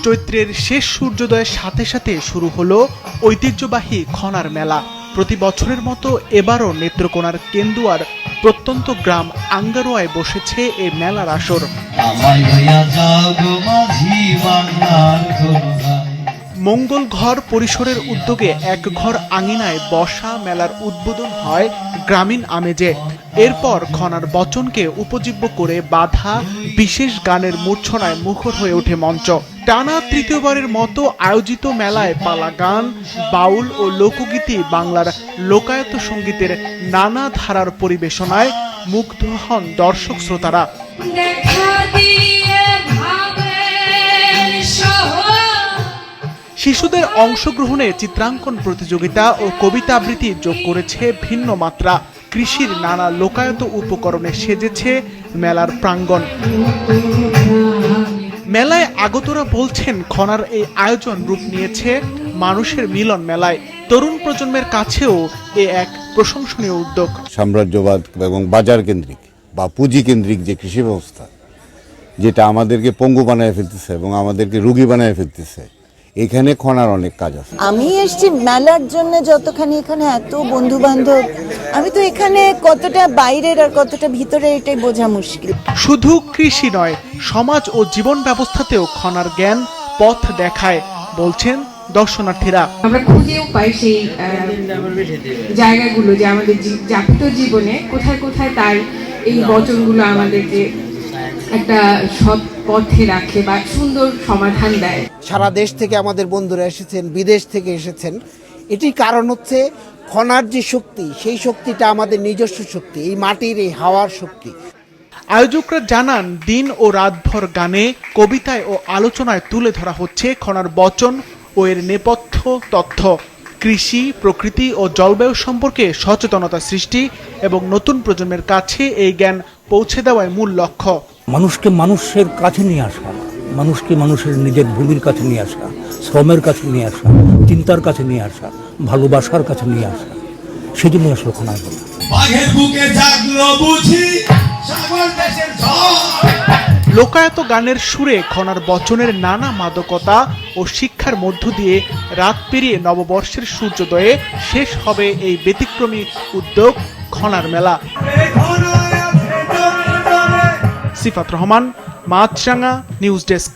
চৈত্রের শেষ সূর্যোদয়ের সাথে সাথে শুরু হলো ঐতিহ্যবাহী খনার মেলা। প্রতি বছরের মতো এবারও নেত্রকোনার কেন্দুয়ার প্রত্যন্ত গ্রাম আঙ্গারোয়ায় বসেছে এই মেলার আসর। মঙ্গল ঘর পরিসরের উদ্যোগে এক ঘর আঙিনায় বসা মেলার উদ্বোধন হয় গ্রামীণ আমেজে। এরপর খনার বচনকে উপজীব্য করে বাঁধা বিশেষ গানের মূর্ছনায় মুখর হয়ে ওঠে মঞ্চ। টানা তৃতীয়বারের মতো আয়োজিত মেলায় পালা গান, বাউল ও লোকগীতি বাংলার লোকায়ত সঙ্গীতের নানা ধারার পরিবেশনায় মুগ্ধ হন দর্শক শ্রোতারা। শিশুদের অংশগ্রহণে চিত্রাঙ্কন প্রতিযোগিতা ও কবিতা আবৃত্তি যোগ করেছে ভিন্ন মাত্রা। কৃষির নানা লোকায়ত উপকরণে সেজেছে মেলার প্রাঙ্গণ। মেলায় আগতরা বলছেন, খনার এই আয়োজন রূপ নিয়েছে মানুষের মিলন মেলায়। তরুণ প্রজন্মের কাছেও এ এক প্রশংসনীয় উদ্যোগ। সাম্রাজ্যবাদ এবং বাজার কেন্দ্রিক বা পুঁজি কেন্দ্রিক যে কৃষি ব্যবস্থা, যেটা আমাদেরকে পঙ্গু বানায় ফেলতেছে এবং আমাদেরকে রোগী বানায় ফেলতেছে, এখানে খনার অনেক কাজ আছে। আমি এসেছি মেলার জন্য, যতখানি এখানে এত বন্ধু বান্ধব, আমি তো এখানে কতটা বাইরের আর কতটা ভিতরে এটাই বোঝা মুশকিল। শুধু কৃষি নয়, সমাজ ও জীবন ব্যবস্থাতেও খনার জ্ঞান পথ দেখায় বলছেন দর্শনার্থীরা। আমরা খুঁজেও পাই সেই জায়গাগুলো যে আমাদের যাপিত জীবনে কোথায় কোথায় তার এই বচনগুলো আমাদেরকে একটা সৎ পথে রাখে বা সুন্দর সমাধান দেয়। সারা দেশ থেকে আমাদের বন্ধুরা এসেছেন, বিদেশ থেকে এসেছেন। এটির কারণ হচ্ছে খনার যে শক্তি, সেই শক্তিটা আমাদের নিজস্ব শক্তি, এই মাটির এই হাওয়ার শক্তি। আয়োজকরা জানান, দিন ও রাতভর গানে, কবিতায় ও আলোচনায় তুলে ধরা হচ্ছে খনার বচন ও এর নেপথ্য তথ্য। কৃষি, প্রকৃতি ও জলবায়ু সম্পর্কে সচেতনতা সৃষ্টি এবং নতুন প্রজন্মের কাছে এই জ্ঞান পৌঁছে দেওয়াই মূল লক্ষ্য। মানুষকে মানুষের কাছে নিয়ে আসা, মানুষকে মানুষের নিজের ভূমির কাছে নিয়ে আসা, শ্রমের কাছে নিয়ে আসা, চিন্তার কাছে নিয়ে আসা, ভালোবাসার কাছে নিয়ে আসা, সেজন্য আসলে খনার মেলা। লোকায়ত গানের সুরে খনার বচনের নানা মাদকতা ও শিক্ষার মধ্য দিয়ে রাত পেরিয়ে নববর্ষের সূর্যোদয়ে শেষ হবে এই ব্যতিক্রমী উদ্যোগ খনার মেলা। সিফাত রহমান, মাছরাঙা নিউজ ডেস্ক।